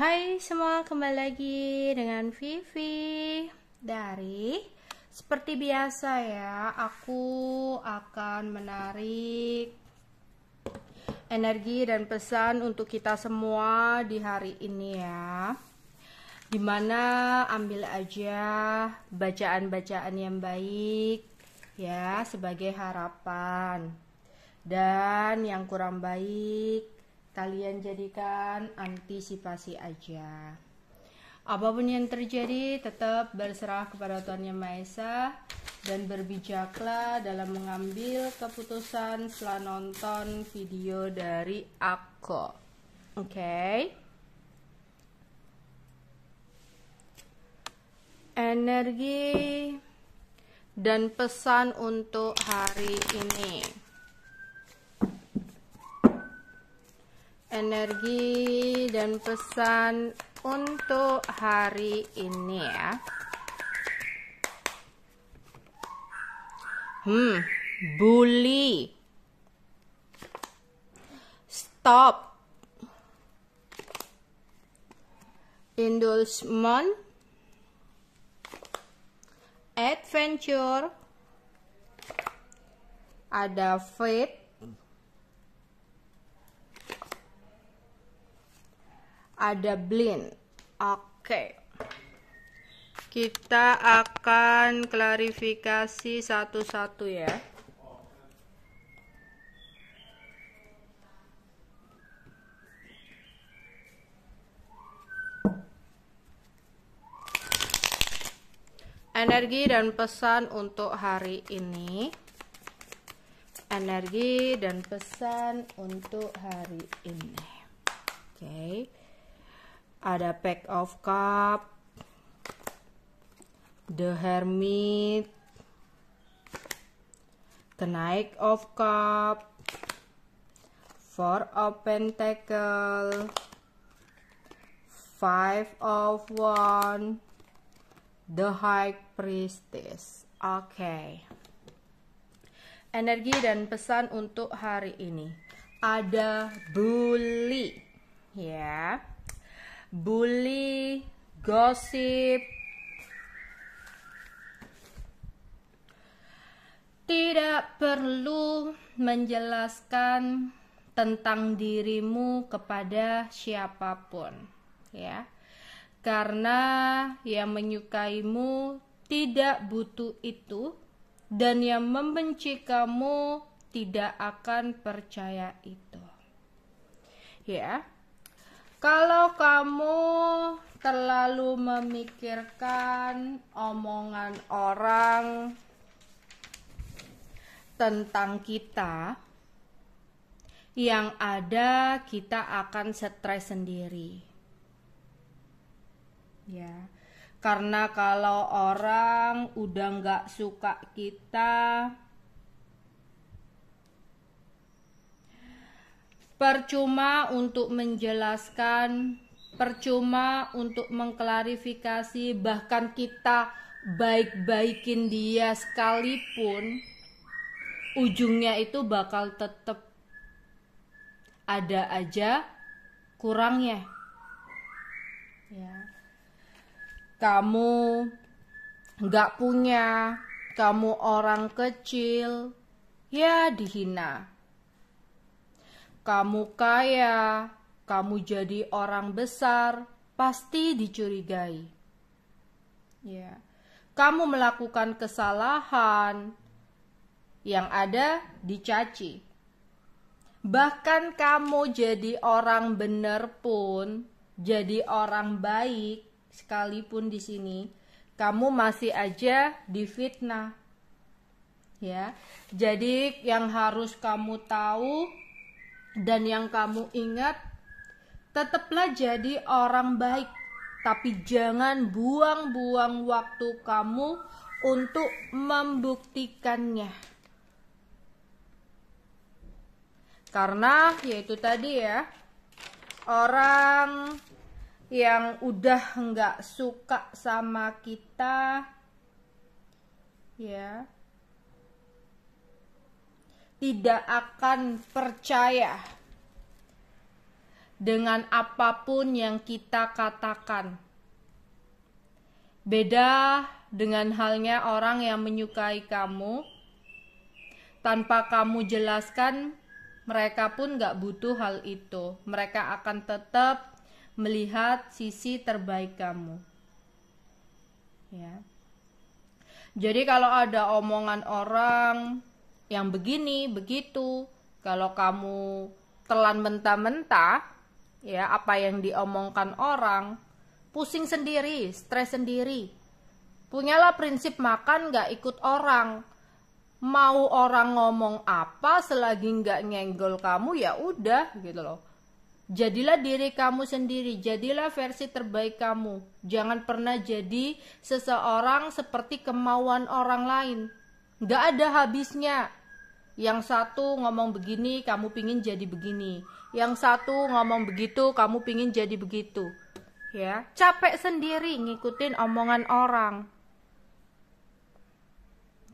Hai semua, kembali lagi dengan Vivi dari seperti biasa ya, aku akan menarik energi dan pesan untuk kita semua di hari ini ya. Dimana ambil aja bacaan-bacaan yang baik ya sebagai harapan, dan yang kurang baik kalian jadikan antisipasi aja. Apapun yang terjadi tetap berserah kepada Tuhan Yang Maha Esa dan berbijaklah dalam mengambil keputusan setelah nonton video dari aku. Oke. Energi dan pesan untuk hari ini. Energi dan pesan untuk hari ini ya. Bully. Stop. Indulgence. Adventure. Ada faith. Ada blind. Oke. Kita akan klarifikasi satu-satu ya. Energi dan pesan untuk hari ini. Energi dan pesan untuk hari ini. Oke. Ada Pack of Cup, The Hermit, The Knight of Cup, Four of Pentacle, Five of Wands, The High Priestess. Oke. Energi dan pesan untuk hari ini. Ada bully, ya. Bully, gosip. Tidak perlu menjelaskan tentang dirimu kepada siapapun, ya. Karena yang menyukaimu tidak butuh itu, dan yang membenci kamu tidak akan percaya itu. Ya. Kalau kamu terlalu memikirkan omongan orang tentang kita, yang ada kita akan stres sendiri. Ya, karena kalau orang udah nggak suka kita, percuma untuk menjelaskan, percuma untuk mengklarifikasi, bahkan kita baik-baikin dia sekalipun, ujungnya itu bakal tetap ada aja kurangnya. Ya. Kamu nggak punya, kamu orang kecil, ya dihina. Kamu kaya, kamu jadi orang besar, pasti dicurigai. Ya. Kamu melakukan kesalahan, yang ada dicaci. Bahkan kamu jadi orang benar pun, jadi orang baik sekalipun di sini, kamu masih aja difitnah. Ya. Jadi yang harus kamu tahu dan yang kamu ingat, tetaplah jadi orang baik, tapi jangan buang-buang waktu kamu untuk membuktikannya. Karena yaitu tadi ya, orang yang udah nggak suka sama kita, ya, tidak akan percaya dengan apapun yang kita katakan. Beda dengan halnya orang yang menyukai kamu, tanpa kamu jelaskan, mereka pun gak butuh hal itu. Mereka akan tetap melihat sisi terbaik kamu. Ya. Jadi kalau ada omongan orang yang begini, begitu, kalau kamu telan mentah-mentah, ya apa yang diomongkan orang, pusing sendiri, stres sendiri. Punyalah prinsip makan gak ikut orang. Mau orang ngomong apa, selagi nggak nyenggol kamu ya udah gitu loh. Jadilah diri kamu sendiri, jadilah versi terbaik kamu. Jangan pernah jadi seseorang seperti kemauan orang lain. Nggak ada habisnya. Yang satu ngomong begini, kamu pingin jadi begini. Yang satu ngomong begitu, kamu pingin jadi begitu. Ya, capek sendiri ngikutin omongan orang.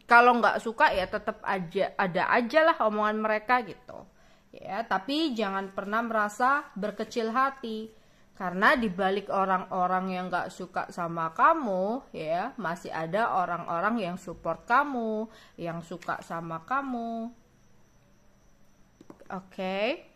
Kalau nggak suka ya tetap aja ada aja lah omongan mereka gitu ya, tapi jangan pernah merasa berkecil hati, karena dibalik orang-orang yang nggak suka sama kamu ya masih ada orang-orang yang support kamu, yang suka sama kamu. Oke.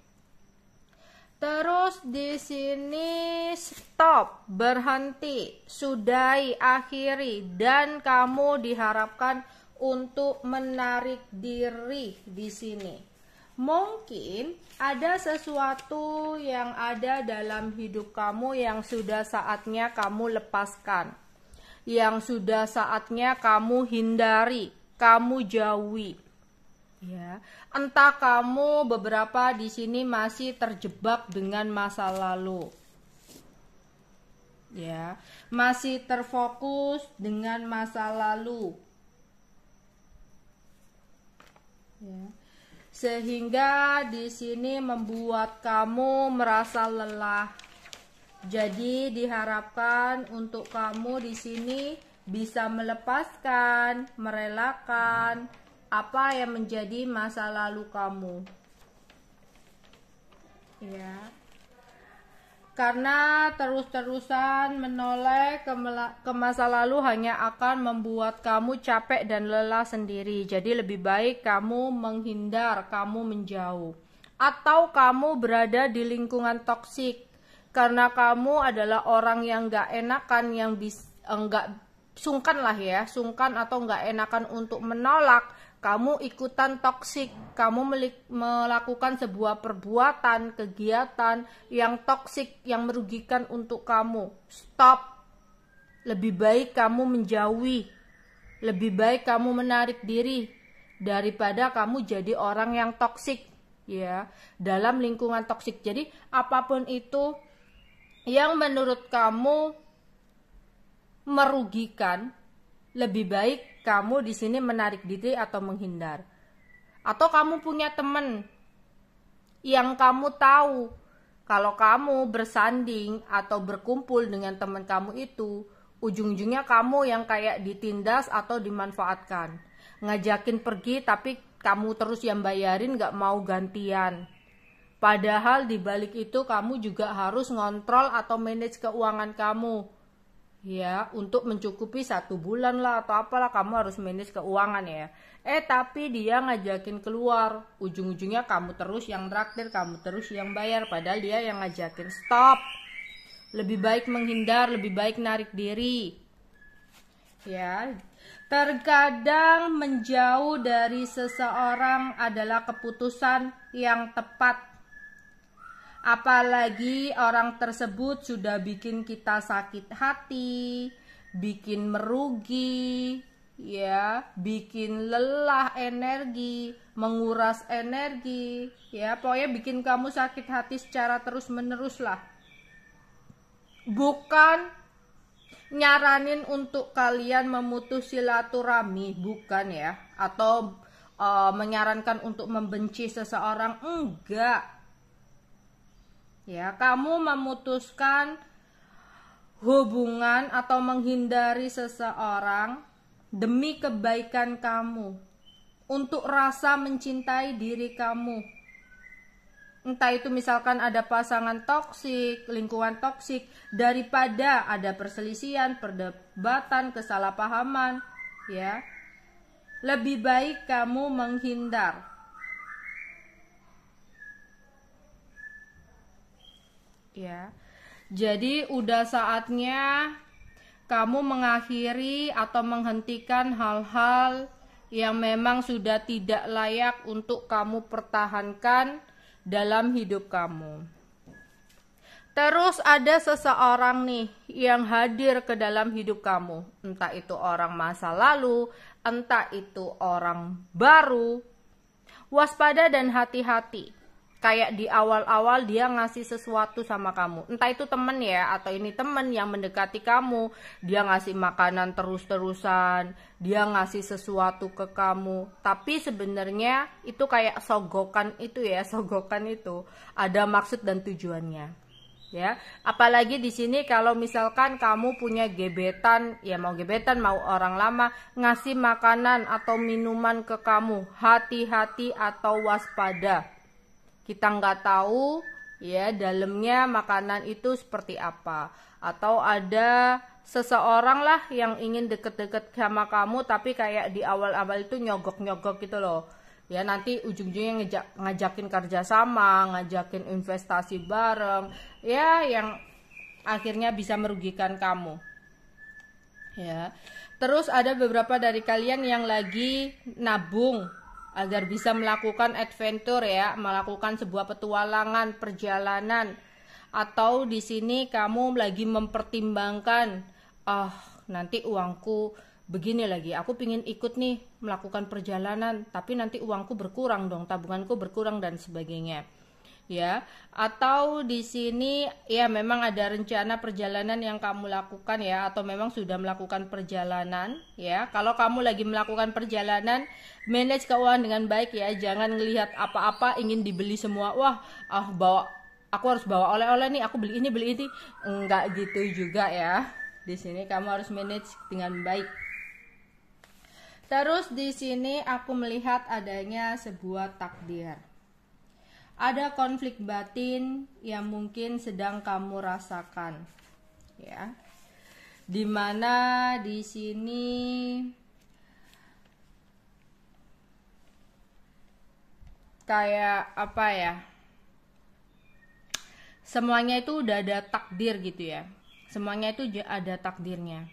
Terus di sini stop, berhenti, sudahi, akhiri, dan kamu diharapkan untuk menarik diri di sini. Mungkin ada sesuatu yang ada dalam hidup kamu yang sudah saatnya kamu lepaskan, yang sudah saatnya kamu hindari, kamu jauhi. Ya, entah kamu beberapa di sini masih terjebak dengan masa lalu. Ya, masih terfokus dengan masa lalu. Ya. Sehingga di sini membuat kamu merasa lelah. Jadi diharapkan untuk kamu di sini bisa melepaskan, merelakan apa yang menjadi masa lalu kamu. Ya. Karena terus-terusan menoleh ke masa lalu hanya akan membuat kamu capek dan lelah sendiri. Jadi lebih baik kamu menghindar, kamu menjauh. Atau kamu berada di lingkungan toksik. Karena kamu adalah orang yang gak enakan, yang enggak sungkan lah ya, sungkan atau gak enakan untuk menolak. Kamu ikutan toksik, kamu melakukan sebuah perbuatan, kegiatan yang toksik, yang merugikan untuk kamu. Stop. Lebih baik kamu menjauhi. Lebih baik kamu menarik diri daripada kamu jadi orang yang toksik, ya, dalam lingkungan toksik. Jadi apapun itu yang menurut kamu merugikan, lebih baik kamu di sini menarik diri atau menghindar. Atau kamu punya teman yang kamu tahu kalau kamu bersanding atau berkumpul dengan teman kamu itu, ujung-ujungnya kamu yang kayak ditindas atau dimanfaatkan. Ngajakin pergi tapi kamu terus yang bayarin, gak mau gantian. Padahal di balik itu kamu juga harus ngontrol atau manage keuangan kamu. Ya, untuk mencukupi 1 bulan lah atau apalah, kamu harus manage keuangan ya. Tapi dia ngajakin keluar, ujung-ujungnya kamu terus yang traktir, kamu terus yang bayar, padahal dia yang ngajakin. Stop. Lebih baik menghindar, lebih baik narik diri. Ya. Terkadang menjauh dari seseorang adalah keputusan yang tepat. Apalagi orang tersebut sudah bikin kita sakit hati, bikin merugi, ya, bikin lelah energi, menguras energi, ya, pokoknya bikin kamu sakit hati secara terus-menerus lah. Bukan nyaranin untuk kalian memutus silaturahmi, bukan ya, atau menyarankan untuk membenci seseorang, enggak. Ya, kamu memutuskan hubungan atau menghindari seseorang demi kebaikan kamu, untuk rasa mencintai diri kamu. Entah itu misalkan ada pasangan toksik, lingkungan toksik, daripada ada perselisihan, perdebatan, kesalahpahaman, ya. Lebih baik kamu menghindar. Ya. Jadi udah saatnya kamu mengakhiri atau menghentikan hal-hal yang memang sudah tidak layak untuk kamu pertahankan dalam hidup kamu. Terus ada seseorang nih yang hadir ke dalam hidup kamu. Entah itu orang masa lalu, entah itu orang baru. Waspada dan hati-hati. Kayak di awal-awal dia ngasih sesuatu sama kamu. Entah itu temen ya, atau ini temen yang mendekati kamu. Dia ngasih makanan terus-terusan. Dia ngasih sesuatu ke kamu. Tapi sebenarnya itu kayak sogokan itu ya. Sogokan itu ada maksud dan tujuannya. Ya, apalagi di sini kalau misalkan kamu punya gebetan, ya mau gebetan mau orang lama ngasih makanan atau minuman ke kamu, hati-hati atau waspada. Kita nggak tahu ya dalamnya makanan itu seperti apa, atau ada seseorang lah yang ingin deket-deket sama kamu tapi kayak di awal-awal itu nyogok-nyogok gitu loh. Ya nanti ujung-ujungnya ngajakin kerjasama, ngajakin investasi bareng, ya yang akhirnya bisa merugikan kamu. Ya, terus ada beberapa dari kalian yang lagi nabung agar bisa melakukan adventure ya, melakukan sebuah petualangan, perjalanan, atau di sini kamu lagi mempertimbangkan, nanti uangku begini lagi, aku pingin ikut nih melakukan perjalanan, tapi nanti uangku berkurang dong, tabunganku berkurang dan sebagainya. Ya, atau di sini ya memang ada rencana perjalanan yang kamu lakukan ya, atau memang sudah melakukan perjalanan ya. Kalau kamu lagi melakukan perjalanan, manage keuangan dengan baik ya, jangan ngelihat apa-apa ingin dibeli semua. Wah, aku harus bawa oleh-oleh nih, aku beli ini, enggak gitu juga ya. Di sini kamu harus manage dengan baik. Terus di sini aku melihat adanya sebuah takdir. Ada konflik batin yang mungkin sedang kamu rasakan. Ya. Dimana di sini kayak apa ya? Semuanya itu udah ada takdir gitu ya. Semuanya itu ada takdirnya.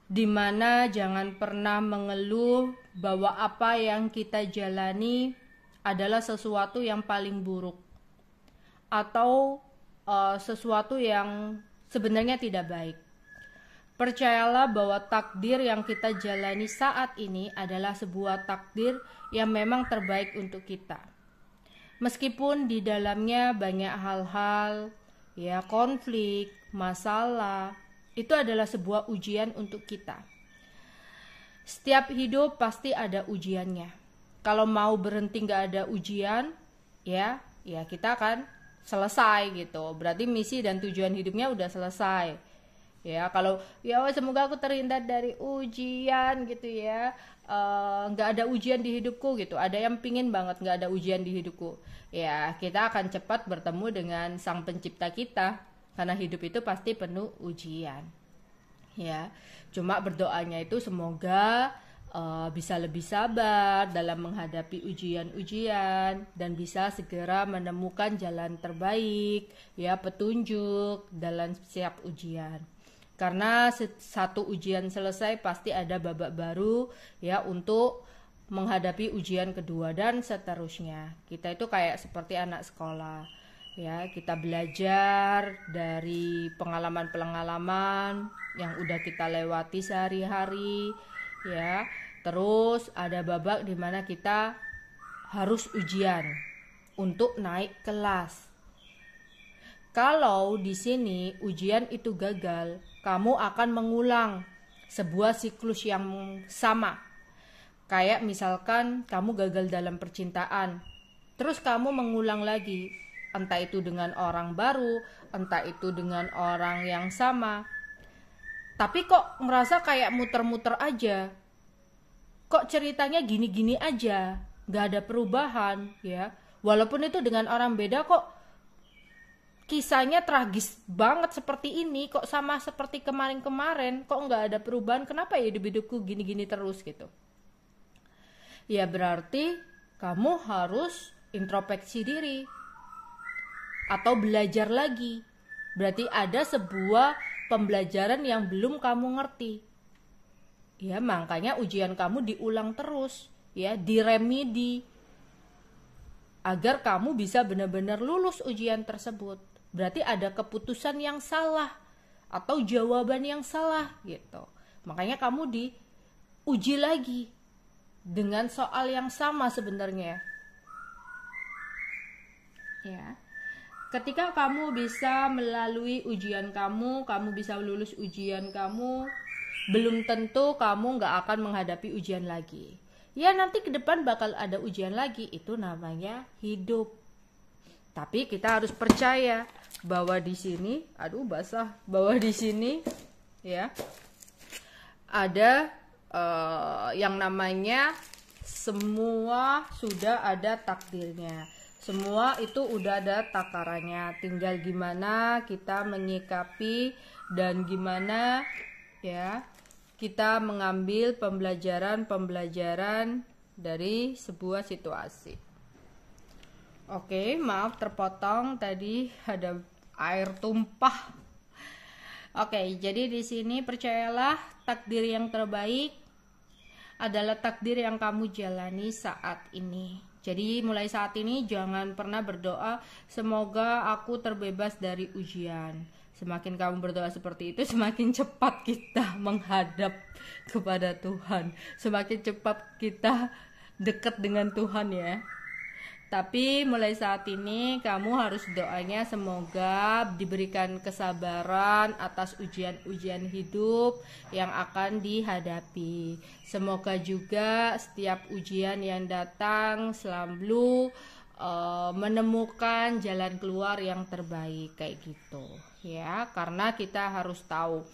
Dimana jangan pernah mengeluh bahwa apa yang kita jalani adalah sesuatu yang paling buruk atau sesuatu yang sebenarnya tidak baik. Percayalah bahwa takdir yang kita jalani saat ini adalah sebuah takdir yang memang terbaik untuk kita. Meskipun di dalamnya banyak hal-hal, ya konflik, masalah, itu adalah sebuah ujian untuk kita. Setiap hidup pasti ada ujiannya. Kalau mau berhenti nggak ada ujian, ya kita akan selesai gitu. Berarti misi dan tujuan hidupnya udah selesai. Ya kalau semoga aku terhindar dari ujian gitu ya. Nggak ada ujian di hidupku gitu. Ada yang pingin banget nggak ada ujian di hidupku. Ya kita akan cepat bertemu dengan Sang Pencipta kita. Karena hidup itu pasti penuh ujian. Ya, cuma berdoanya itu semoga bisa lebih sabar dalam menghadapi ujian-ujian dan bisa segera menemukan jalan terbaik, ya petunjuk dalam setiap ujian. Karena satu ujian selesai pasti ada babak baru ya untuk menghadapi ujian kedua dan seterusnya. Kita itu kayak seperti anak sekolah. Ya, kita belajar dari pengalaman-pengalaman yang udah kita lewati sehari-hari, ya. Terus ada babak di mana kita harus ujian untuk naik kelas. Kalau di sini ujian itu gagal, kamu akan mengulang sebuah siklus yang sama. Kayak misalkan kamu gagal dalam percintaan, terus kamu mengulang lagi. Entah itu dengan orang baru, entah itu dengan orang yang sama. Tapi kok merasa kayak muter-muter aja. Kok ceritanya gini-gini aja, gak ada perubahan ya. Walaupun itu dengan orang beda kok kisahnya tragis banget seperti ini, kok sama seperti kemarin-kemarin, kok nggak ada perubahan, kenapa ya hidup-hidupku gini-gini terus gitu. Ya berarti kamu harus introspeksi diri atau belajar lagi. Berarti ada sebuah pembelajaran yang belum kamu ngerti. Ya makanya ujian kamu diulang terus, ya diremedi agar kamu bisa benar-benar lulus ujian tersebut. Berarti ada keputusan yang salah atau jawaban yang salah gitu. Makanya kamu diuji lagi dengan soal yang sama sebenarnya. Ya. Ketika kamu bisa melalui ujian kamu bisa lulus ujian kamu, belum tentu kamu nggak akan menghadapi ujian lagi. Ya nanti ke depan bakal ada ujian lagi, itu namanya hidup. Tapi kita harus percaya bahwa di sini, bahwa di sini ya ada yang namanya semua sudah ada takdirnya. Semua itu udah ada takarannya. Tinggal gimana kita menyikapi dan gimana ya kita mengambil pembelajaran dari sebuah situasi. Oke, maaf terpotong tadi ada air tumpah. Oke, jadi di sini percayalah takdir yang terbaik adalah takdir yang kamu jalani saat ini. Jadi mulai saat ini jangan pernah berdoa semoga aku terbebas dari ujian. Semakin kamu berdoa seperti itu, semakin cepat kita menghadap kepada Tuhan. Semakin cepat kita dekat dengan Tuhan ya. Tapi mulai saat ini kamu harus doanya semoga diberikan kesabaran atas ujian-ujian hidup yang akan dihadapi. Semoga juga setiap ujian yang datang selalu menemukan jalan keluar yang terbaik kayak gitu ya. Karena kita harus tahu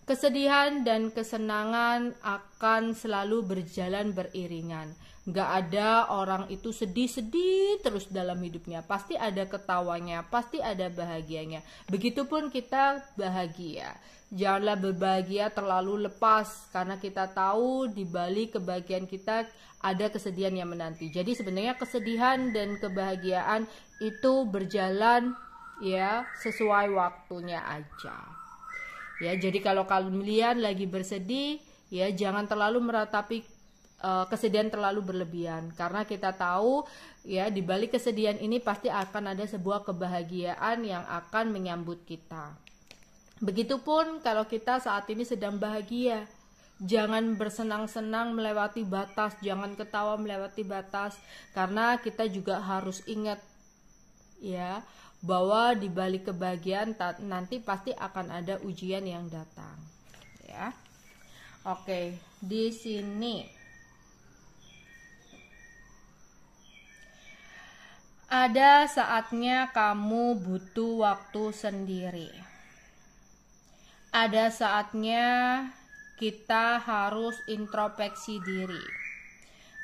kesedihan dan kesenangan akan selalu berjalan beriringan. Gak ada orang itu sedih-sedih terus dalam hidupnya. Pasti ada ketawanya, pasti ada bahagianya. Begitupun kita bahagia. Janganlah berbahagia terlalu lepas, karena kita tahu di balik kebahagiaan kita ada kesedihan yang menanti. Jadi sebenarnya kesedihan dan kebahagiaan itu berjalan ya sesuai waktunya aja. Ya, jadi kalau kalian lagi bersedih, ya jangan terlalu meratapi kesedihan terlalu berlebihan, karena kita tahu ya di balik kesedihan ini pasti akan ada sebuah kebahagiaan yang akan menyambut kita. Begitupun kalau kita saat ini sedang bahagia, jangan bersenang-senang melewati batas, jangan ketawa melewati batas, karena kita juga harus ingat ya bahwa di balik kebahagiaan nanti pasti akan ada ujian yang datang ya. Oke, di sini ada saatnya kamu butuh waktu sendiri. Ada saatnya kita harus introspeksi diri.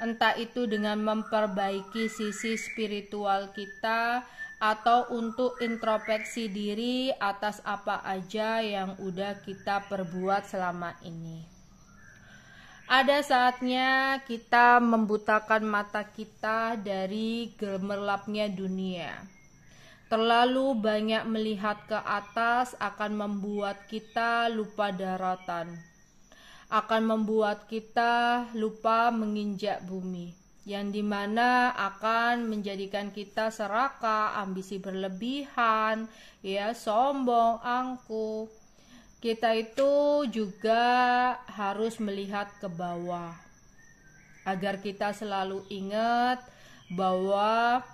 Entah itu dengan memperbaiki sisi spiritual kita atau untuk introspeksi diri atas apa aja yang udah kita perbuat selama ini. Ada saatnya kita membutakan mata kita dari gemerlapnya dunia. Terlalu banyak melihat ke atas akan membuat kita lupa daratan. Akan membuat kita lupa menginjak bumi. Yang dimana akan menjadikan kita serakah, ambisi berlebihan, ya sombong, angkuh. Kita itu juga harus melihat ke bawah agar kita selalu ingat bahwa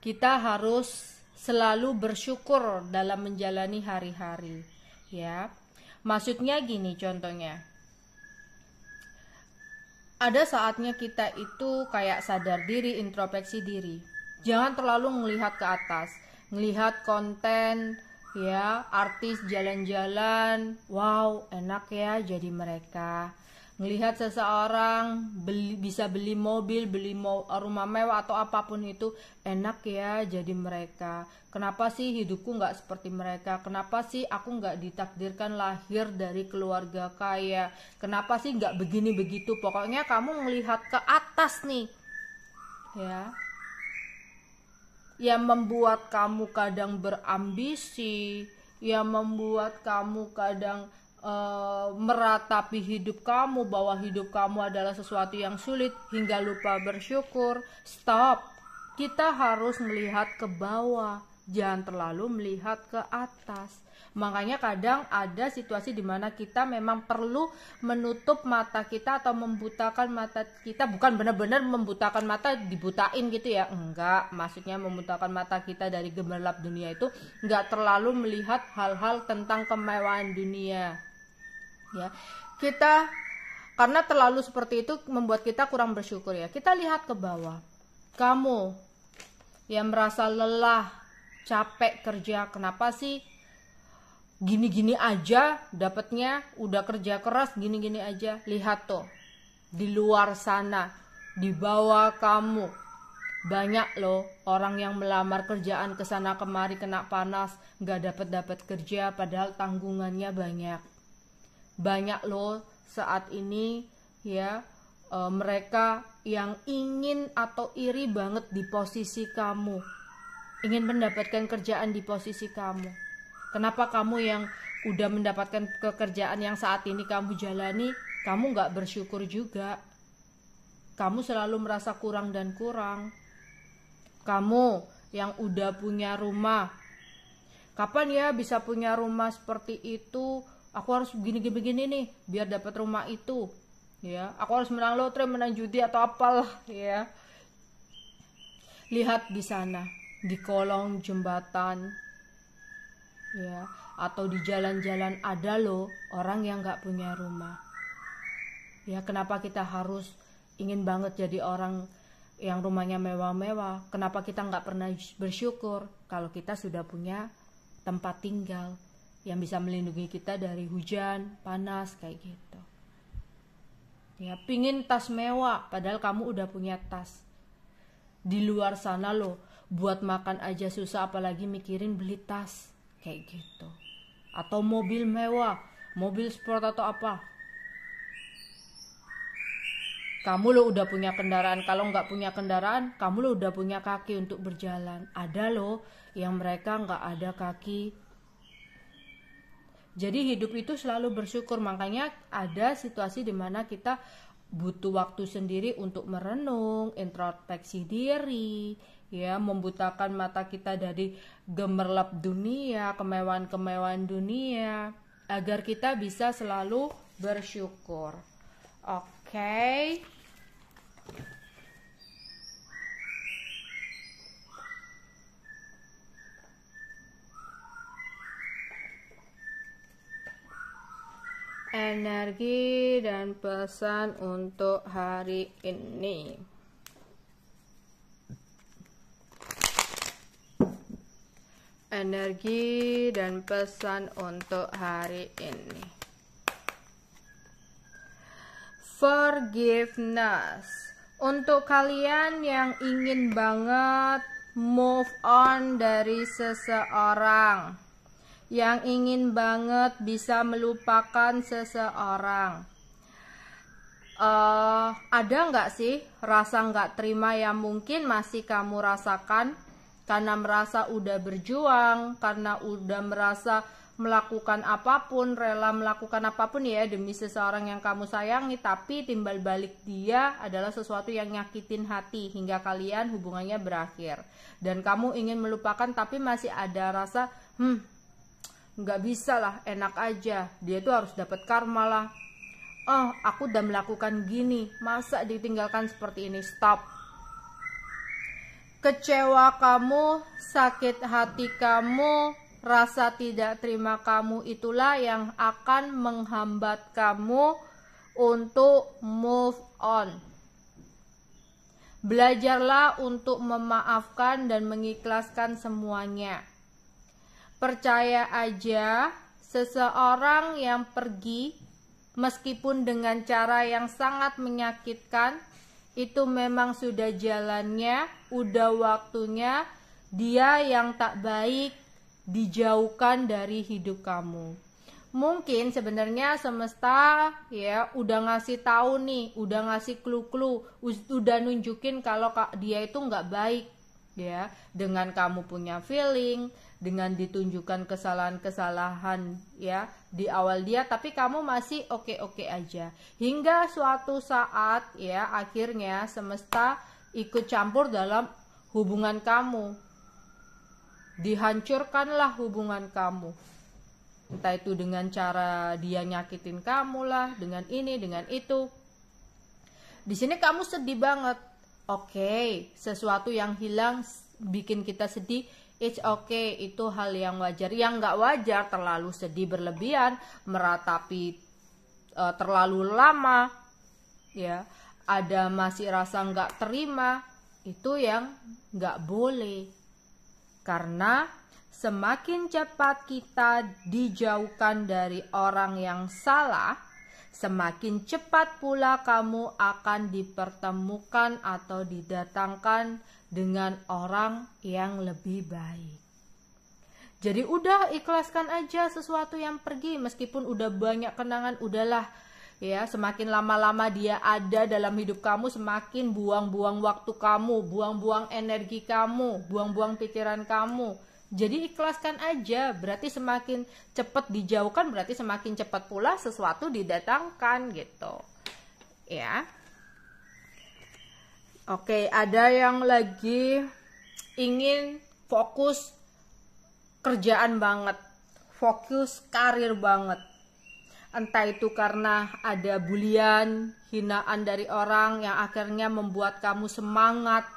kita harus selalu bersyukur dalam menjalani hari-hari ya. Maksudnya gini contohnya, ada saatnya kita itu kayak sadar diri, introspeksi diri. Jangan terlalu melihat ke atas, melihat konten ya, artis jalan-jalan, wow enak ya jadi mereka. Melihat seseorang bisa beli mobil, rumah mewah atau apapun itu, enak ya jadi mereka. Kenapa sih hidupku nggak seperti mereka? Kenapa sih aku nggak ditakdirkan lahir dari keluarga kaya? Kenapa sih nggak begini begitu? Pokoknya kamu melihat ke atas nih, ya, yang membuat kamu kadang berambisi, yang membuat kamu kadang meratapi hidup kamu bahwa hidup kamu adalah sesuatu yang sulit hingga lupa bersyukur. Stop. Kita harus melihat ke bawah, jangan terlalu melihat ke atas. Makanya kadang ada situasi di mana kita memang perlu menutup mata kita atau membutakan mata kita, bukan benar-benar membutakan mata dibutain gitu ya, enggak, maksudnya membutakan mata kita dari gemerlap dunia itu, enggak terlalu melihat hal-hal tentang kemewahan dunia. Ya, kita karena terlalu seperti itu membuat kita kurang bersyukur ya. Kita lihat ke bawah. Kamu yang merasa lelah, capek kerja, kenapa sih gini-gini aja dapatnya, udah kerja keras gini-gini aja. Lihat tuh, di luar sana, di bawah kamu banyak loh orang yang melamar kerjaan kesana kemari kena panas, nggak dapat kerja padahal tanggungannya banyak. Banyak loh saat ini ya, mereka yang ingin atau iri banget di posisi kamu, ingin mendapatkan kerjaan di posisi kamu. Kenapa kamu yang udah mendapatkan pekerjaan yang saat ini kamu jalani, kamu gak bersyukur juga? Kamu selalu merasa kurang dan kurang. Kamu yang udah punya rumah, kapan ya bisa punya rumah seperti itu? Aku harus begini-begini nih biar dapat rumah itu, ya. Aku harus menang lotre, menang judi atau apalah, ya. Lihat di sana, di kolong jembatan, ya, atau di jalan-jalan ada loh orang yang nggak punya rumah. Ya, kenapa kita harus ingin banget jadi orang yang rumahnya mewah-mewah? Kenapa kita nggak pernah bersyukur kalau kita sudah punya tempat tinggal yang bisa melindungi kita dari hujan, panas, kayak gitu. Ya, pingin tas mewah, padahal kamu udah punya tas. Di luar sana loh, buat makan aja susah, apalagi mikirin beli tas, kayak gitu. Atau mobil mewah, mobil sport atau apa. Kamu lo udah punya kendaraan, kalau nggak punya kendaraan, kamu lo udah punya kaki untuk berjalan. Ada loh yang mereka nggak ada kaki. Jadi hidup itu selalu bersyukur. Makanya ada situasi dimana kita butuh waktu sendiri untuk merenung, introspeksi diri, ya, membutakan mata kita dari gemerlap dunia, kemewahan-kemewahan dunia, agar kita bisa selalu bersyukur. Oke. Energi dan pesan untuk hari ini. Energi dan pesan untuk hari ini. Forgiveness. Untuk kalian yang ingin banget move on dari seseorang, yang ingin banget bisa melupakan seseorang, ada nggak sih rasa nggak terima yang mungkin masih kamu rasakan karena merasa udah berjuang, karena udah merasa melakukan apapun, rela melakukan apapun ya demi seseorang yang kamu sayangi, tapi timbal balik dia adalah sesuatu yang nyakitin hati hingga kalian hubungannya berakhir, dan kamu ingin melupakan tapi masih ada rasa nggak bisa lah, enak aja, dia tuh harus dapat karma lah. Oh, aku udah melakukan gini, masa ditinggalkan seperti ini? Stop. Kecewa kamu, sakit hati kamu, rasa tidak terima kamu, itulah yang akan menghambat kamu untuk move on. Belajarlah untuk memaafkan dan mengikhlaskan semuanya. Percaya aja, seseorang yang pergi meskipun dengan cara yang sangat menyakitkan, itu memang sudah jalannya, udah waktunya dia yang tak baik dijauhkan dari hidup kamu. Mungkin sebenarnya semesta ya udah ngasih tahu nih, udah ngasih clue-clue, udah nunjukin kalau dia itu nggak baik ya, dengan kamu punya feeling, dengan ditunjukkan kesalahan-kesalahan ya di awal dia, tapi kamu masih oke-oke aja. Hingga suatu saat ya akhirnya semesta ikut campur dalam hubungan kamu. Dihancurkanlah hubungan kamu. Entah itu dengan cara dia nyakitin kamu lah, dengan ini, dengan itu. Di sini kamu sedih banget. Oke, sesuatu yang hilang bikin kita sedih. It's okay, itu hal yang wajar. Yang nggak wajar terlalu sedih berlebihan, meratapi terlalu lama, ya. Ada masih rasa nggak terima, itu yang nggak boleh. Karena semakin cepat kita dijauhkan dari orang yang salah, semakin cepat pula kamu akan dipertemukan atau didatangkan dengan orang yang lebih baik. Jadi udah ikhlaskan aja sesuatu yang pergi, meskipun udah banyak kenangan, udahlah ya. Semakin lama-lama dia ada dalam hidup kamu, semakin buang-buang waktu kamu, buang-buang energi kamu, buang-buang pikiran kamu. Jadi ikhlaskan aja, berarti semakin cepat dijauhkan, berarti semakin cepat pula sesuatu didatangkan gitu. Ya. Oke, ada yang lagi ingin fokus kerjaan banget, fokus karir banget. Entah itu karena ada bulian, hinaan dari orang yang akhirnya membuat kamu semangat,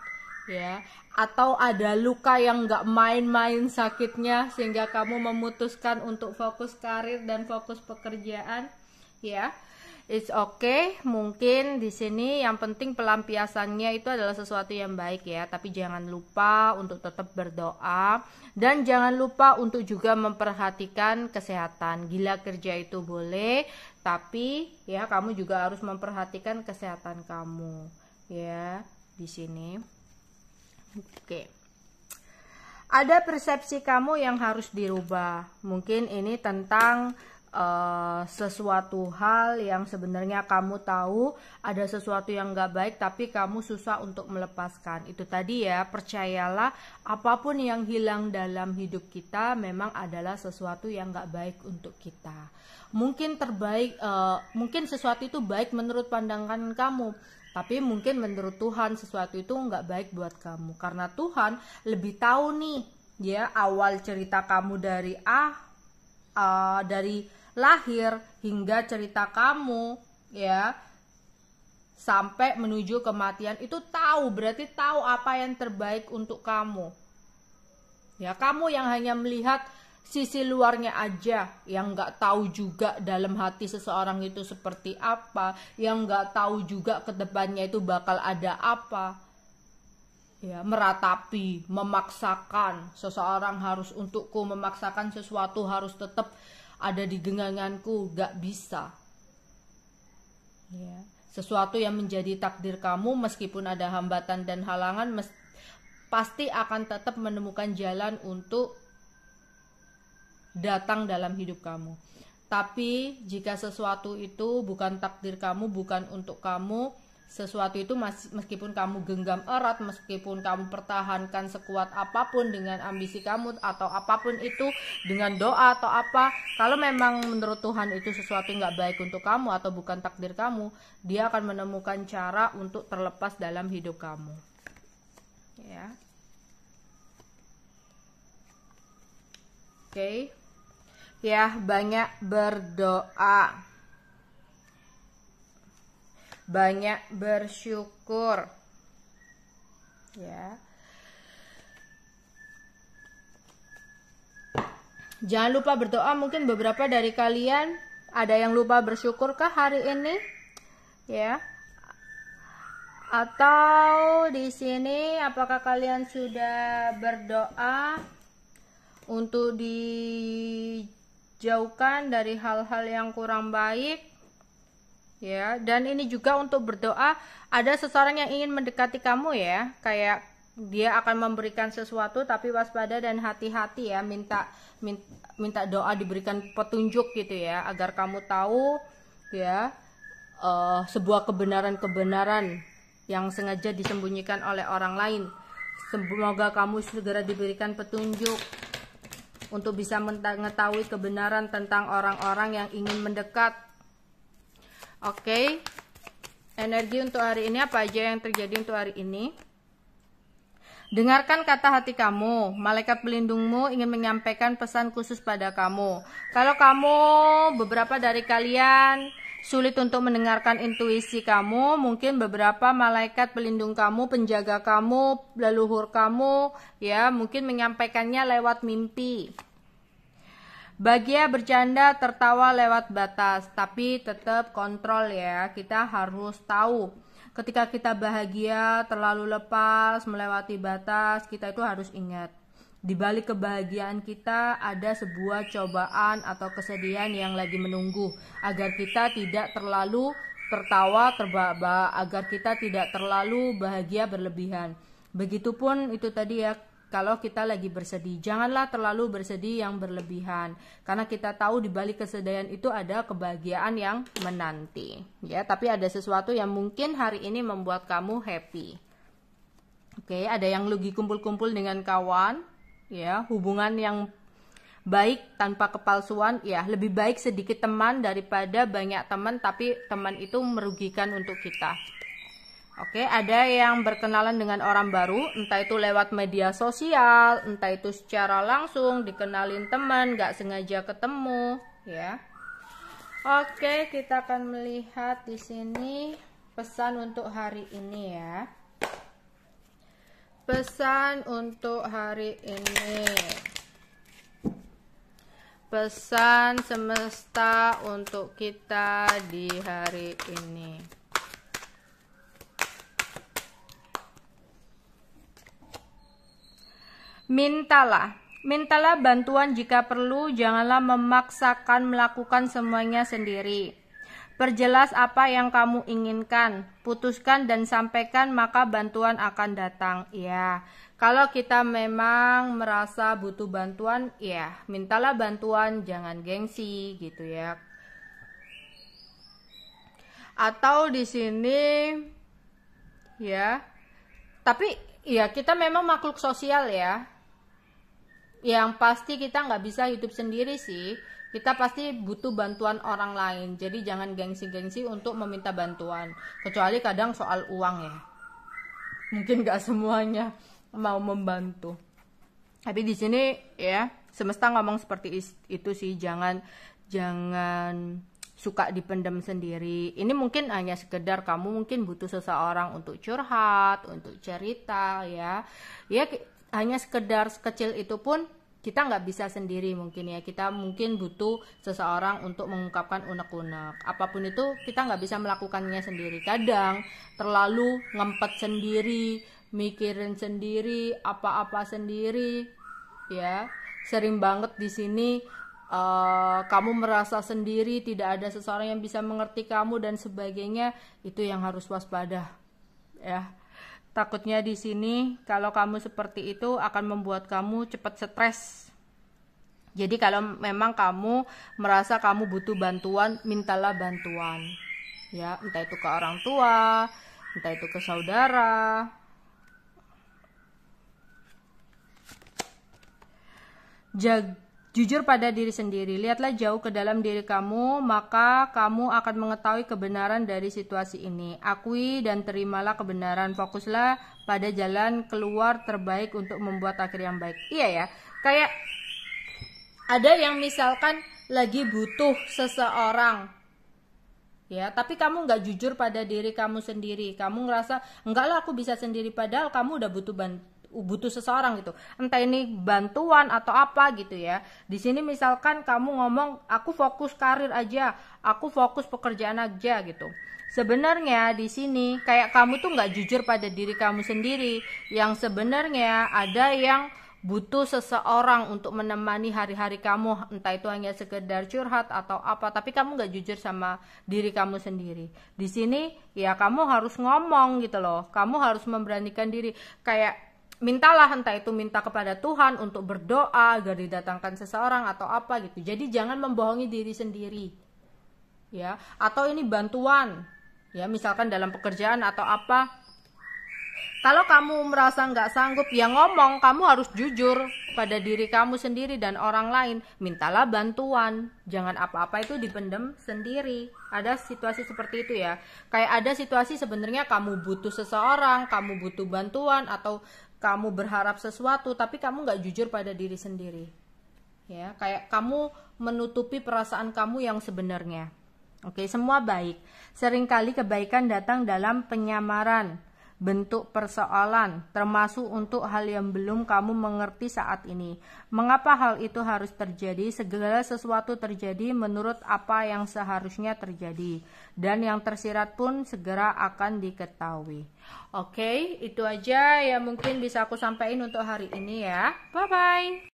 ya, atau ada luka yang gak main-main sakitnya sehingga kamu memutuskan untuk fokus karir dan fokus pekerjaan, ya. It's okay, mungkin di sini yang penting pelampiasannya itu adalah sesuatu yang baik ya, tapi jangan lupa untuk tetap berdoa dan jangan lupa untuk juga memperhatikan kesehatan. Gila kerja itu boleh, tapi ya kamu juga harus memperhatikan kesehatan kamu ya di sini. Oke. Ada persepsi kamu yang harus dirubah. Mungkin ini tentang sesuatu hal yang sebenarnya kamu tahu ada sesuatu yang gak baik tapi kamu susah untuk melepaskan. Itu tadi ya, percayalah apapun yang hilang dalam hidup kita memang adalah sesuatu yang gak baik untuk kita. Mungkin mungkin sesuatu itu baik menurut pandangan kamu, tapi mungkin menurut Tuhan sesuatu itu gak baik buat kamu, karena Tuhan lebih tahu nih ya awal cerita kamu dari dari lahir hingga cerita kamu ya sampai menuju kematian itu tahu, berarti tahu apa yang terbaik untuk kamu ya. Kamu yang hanya melihat sisi luarnya aja, yang nggak tahu juga dalam hati seseorang itu seperti apa, yang nggak tahu juga ke depannya itu bakal ada apa ya. Meratapi, memaksakan seseorang harus untukku, memaksakan sesuatu harus tetap ada di genggamanku, gak bisa ya. Sesuatu yang menjadi takdir kamu meskipun ada hambatan dan halangan pasti akan tetap menemukan jalan untuk datang dalam hidup kamu. Tapi jika sesuatu itu bukan takdir kamu, bukan untuk kamu, sesuatu itu meskipun kamu genggam erat, meskipun kamu pertahankan sekuat apapun dengan ambisi kamu atau apapun itu, dengan doa atau apa, kalau memang menurut Tuhan itu sesuatu nggak baik untuk kamu atau bukan takdir kamu, dia akan menemukan cara untuk terlepas dalam hidup kamu ya. Oke. Ya, banyak berdoa, banyak bersyukur ya. Jangan lupa berdoa. Mungkin beberapa dari kalian ada yang lupa bersyukurkah hari ini ya, atau di sini apakah kalian sudah berdoa untuk dijauhkan dari hal-hal yang kurang baik ya. Dan ini juga untuk berdoa, ada seseorang yang ingin mendekati kamu ya, kayak dia akan memberikan sesuatu, tapi waspada dan hati-hati ya. Minta doa diberikan petunjuk gitu ya, agar kamu tahu ya sebuah kebenaran-kebenaran yang sengaja disembunyikan oleh orang lain. Semoga kamu segera diberikan petunjuk untuk bisa mengetahui kebenaran tentang orang-orang yang ingin mendekat. Oke. Energi untuk hari ini, apa aja yang terjadi untuk hari ini? Dengarkan kata hati kamu. Malaikat pelindungmu ingin menyampaikan pesan khusus pada kamu. Kalau kamu, beberapa dari kalian sulit untuk mendengarkan intuisi kamu, mungkin beberapa malaikat pelindung kamu, penjaga kamu, leluhur kamu, ya, mungkin menyampaikannya lewat mimpi. Bahagia, bercanda, tertawa lewat batas, tapi tetap kontrol ya. Kita harus tahu ketika kita bahagia, terlalu lepas, melewati batas, kita itu harus ingat, di balik kebahagiaan kita ada sebuah cobaan atau kesedihan yang lagi menunggu, agar kita tidak terlalu tertawa terbahak-bahak, agar kita tidak terlalu bahagia berlebihan. Begitupun itu tadi ya, kalau kita lagi bersedih, janganlah terlalu bersedih yang berlebihan, karena kita tahu di balik kesedihan itu ada kebahagiaan yang menanti ya. Tapi ada sesuatu yang mungkin hari ini membuat kamu happy. Oke, ada yang lagi kumpul-kumpul dengan kawan ya, hubungan yang baik tanpa kepalsuan ya. Lebih baik sedikit teman daripada banyak teman tapi teman itu merugikan untuk kita. Oke, ada yang berkenalan dengan orang baru, entah itu lewat media sosial, entah itu secara langsung, dikenalin teman, gak sengaja ketemu, ya. Oke, kita akan melihat di sini pesan untuk hari ini ya. Pesan untuk hari ini. Pesan semesta untuk kita di hari ini. Mintalah bantuan jika perlu, janganlah memaksakan melakukan semuanya sendiri. Perjelas apa yang kamu inginkan, putuskan dan sampaikan, maka bantuan akan datang. Ya, kalau kita memang merasa butuh bantuan, ya mintalah bantuan, jangan gengsi gitu ya. Atau di sini ya, tapi ya kita memang makhluk sosial ya. Yang pasti kita nggak bisa hidup sendiri sih, kita pasti butuh bantuan orang lain. Jadi jangan gengsi-gengsi untuk meminta bantuan, kecuali kadang soal uang ya, mungkin nggak semuanya mau membantu. Tapi di sini ya semesta ngomong seperti itu sih, jangan suka dipendam sendiri. Ini mungkin hanya sekedar kamu mungkin butuh seseorang untuk curhat, untuk cerita ya hanya sekedar sekecil itu pun kita nggak bisa sendiri mungkin ya. Kita mungkin butuh seseorang untuk mengungkapkan unek-unek. Apapun itu kita nggak bisa melakukannya sendiri. Kadang terlalu ngempet sendiri, mikirin sendiri, apa-apa sendiri ya. Sering banget di sini kamu merasa sendiri, tidak ada seseorang yang bisa mengerti kamu dan sebagainya. Itu yang harus waspada ya. Takutnya di sini kalau kamu seperti itu akan membuat kamu cepat stres. Jadi kalau memang kamu merasa kamu butuh bantuan, mintalah bantuan. Ya, entah itu ke orang tua, entah itu ke saudara. Jujur pada diri sendiri, lihatlah jauh ke dalam diri kamu, maka kamu akan mengetahui kebenaran dari situasi ini. Akui dan terimalah kebenaran, fokuslah pada jalan keluar terbaik untuk membuat akhir yang baik. Iya ya, kayak ada yang misalkan lagi butuh seseorang, ya, tapi kamu nggak jujur pada diri kamu sendiri. Kamu ngerasa, enggak lah aku bisa sendiri, padahal kamu udah butuh seseorang gitu, entah ini bantuan atau apa gitu ya. Di sini misalkan kamu ngomong aku fokus karir aja, aku fokus pekerjaan aja gitu. Sebenarnya di sini kayak kamu tuh nggak jujur pada diri kamu sendiri. Yang sebenarnya ada yang butuh seseorang untuk menemani hari-hari kamu, entah itu hanya sekedar curhat atau apa, tapi kamu nggak jujur sama diri kamu sendiri. Di sini ya kamu harus ngomong gitu loh, kamu harus memberanikan diri, kayak mintalah, entah itu minta kepada Tuhan untuk berdoa agar didatangkan seseorang atau apa gitu. Jadi jangan membohongi diri sendiri ya, atau ini bantuan ya, misalkan dalam pekerjaan atau apa. Kalau kamu merasa nggak sanggup, ya ngomong. Kamu harus jujur pada diri kamu sendiri dan orang lain. Mintalah bantuan. Jangan apa-apa itu dipendam sendiri. Ada situasi seperti itu ya. Kayak ada situasi sebenarnya kamu butuh seseorang, kamu butuh bantuan, atau kamu berharap sesuatu, tapi kamu nggak jujur pada diri sendiri. Ya, kayak kamu menutupi perasaan kamu yang sebenarnya. Oke, semua baik. Seringkali kebaikan datang dalam penyamaran bentuk persoalan, termasuk untuk hal yang belum kamu mengerti saat ini. Mengapa hal itu harus terjadi? Segala sesuatu terjadi menurut apa yang seharusnya terjadi, dan yang tersirat pun segera akan diketahui. Oke, itu aja yang mungkin bisa aku sampaikan untuk hari ini ya. Bye-bye.